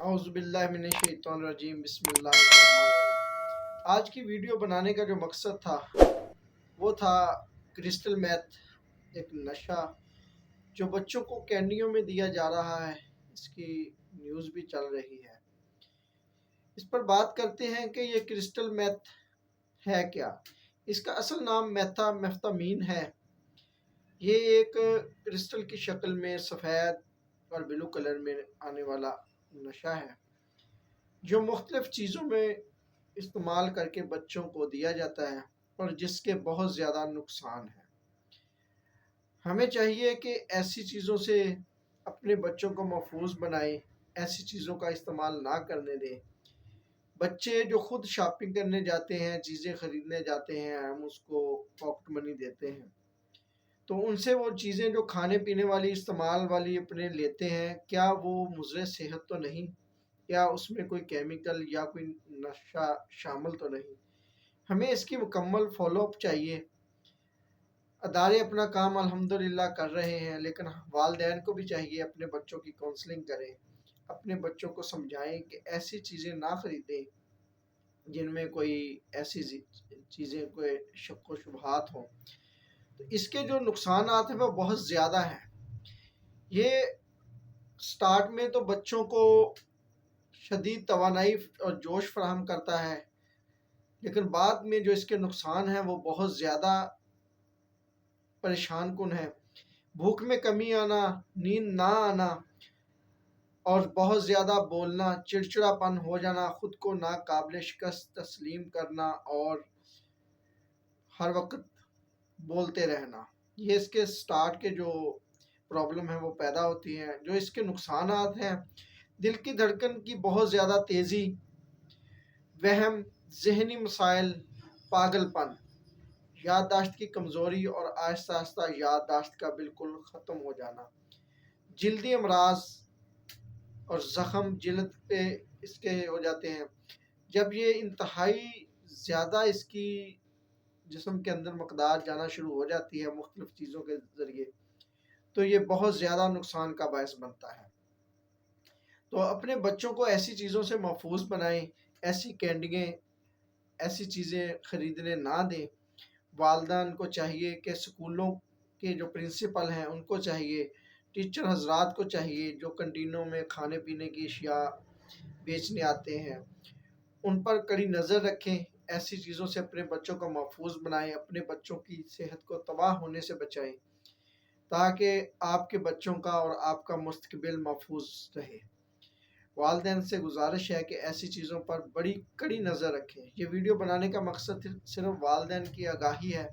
اعوذ باللہ من الشیطان الرجیم، بسم اللہ الرحمن الرحیم۔ آج کی ویڈیو بنانے کا جو مقصد تھا وہ تھا کرسٹل میتھ، ایک نشہ جو بچوں کو کینڈیوں میں دیا جا رہا ہے۔ اس کی نیوز بھی چل رہی ہے۔ اس پر بات کرتے ہیں کہ یہ کرسٹل میتھ ہے کیا۔ اس کا اصل نام میتھامفیٹامین ہے۔ یہ ایک کرسٹل کی شکل میں سفید اور بلو کلر میں آنے والا نشہ ہے جو مختلف چیزوں میں استعمال کر کے بچوں کو دیا جاتا ہے اور جس کے بہت زیادہ نقصان ہیں۔ ہمیں چاہیے کہ ایسی چیزوں سے اپنے بچوں کو محفوظ بنائیں، ایسی چیزوں کا استعمال نہ کرنے دیں۔ بچے جو خود شاپنگ کرنے جاتے ہیں، چیزیں خریدنے جاتے ہیں، ہم اس کو پاکٹ منی دیتے ہیں، تو ان سے وہ چیزیں جو کھانے پینے والی استعمال والی اپنے لیتے ہیں، کیا وہ مضر صحت تو نہیں، یا اس میں کوئی کیمیکل یا کوئی نشہ شامل تو نہیں۔ ہمیں اس کی مکمل فالو اپ چاہیے۔ ادارے اپنا کام الحمدللہ کر رہے ہیں، لیکن والدین کو بھی چاہیے اپنے بچوں کی کونسلنگ کریں، اپنے بچوں کو سمجھائیں کہ ایسی چیزیں نہ خریدیں جن میں کوئی ایسی چیزیں کوئی شک و شبہات ہوں۔ تو اس کے جو نقصانات ہیں وہ بہت زیادہ ہیں۔ یہ سٹارٹ میں تو بچوں کو شدید توانائی اور جوش فراہم کرتا ہے، لیکن بعد میں جو اس کے نقصان ہیں وہ بہت زیادہ پریشان کن ہے۔ بھوک میں کمی آنا، نیند نہ آنا، اور بہت زیادہ بولنا، چڑچڑا پن ہو جانا، خود کو ناقابل شکست تسلیم کرنا اور ہر وقت بولتے رہنا، یہ اس کے سٹارٹ کے جو پرابلم ہیں وہ پیدا ہوتی ہیں۔ جو اس کے نقصانات ہیں، دل کی دھڑکن کی بہت زیادہ تیزی، وہم، ذہنی مسائل، پاگل پن، یادداشت کی کمزوری اور آہستہ آہستہ یادداشت کا بالکل ختم ہو جانا، جلدی امراض اور زخم جلد پہ اس کے ہو جاتے ہیں۔ جب یہ انتہائی زیادہ اس کی جسم کے اندر مقدار جانا شروع ہو جاتی ہے مختلف چیزوں کے ذریعے، تو یہ بہت زیادہ نقصان کا باعث بنتا ہے۔ تو اپنے بچوں کو ایسی چیزوں سے محفوظ بنائیں، ایسی کینڈیاں، ایسی چیزیں خریدنے نہ دیں۔ والدین کو چاہیے کہ اسکولوں کے جو پرنسپل ہیں ان کو چاہیے، ٹیچر حضرات کو چاہیے جو کنٹینوں میں کھانے پینے کی اشیاء بیچنے آتے ہیں، ان پر کڑی نظر رکھیں، ایسی چیزوں سے اپنے بچوں کو محفوظ بنائیں، اپنے بچوں کی صحت کو تباہ ہونے سے بچائیں تاکہ آپ کے بچوں کا اور آپ کا مستقبل محفوظ رہے۔ والدین سے گزارش ہے کہ ایسی چیزوں پر بڑی کڑی نظر رکھیں۔ یہ ویڈیو بنانے کا مقصد صرف والدین کی آگاہی ہے۔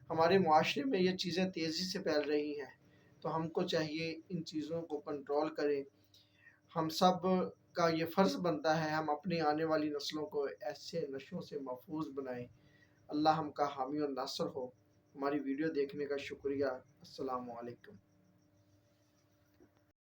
ہمارے معاشرے میں یہ چیزیں تیزی سے پھیل رہی ہیں، تو ہم کو چاہیے ان چیزوں کو کنٹرول کریں۔ ہم سب کا یہ فرض بنتا ہے ہم اپنی آنے والی نسلوں کو ایسے نشوں سے محفوظ بنائیں۔ اللہ ہم کا حامی اور ناصر ہو۔ ہماری ویڈیو دیکھنے کا شکریہ۔ السلام علیکم۔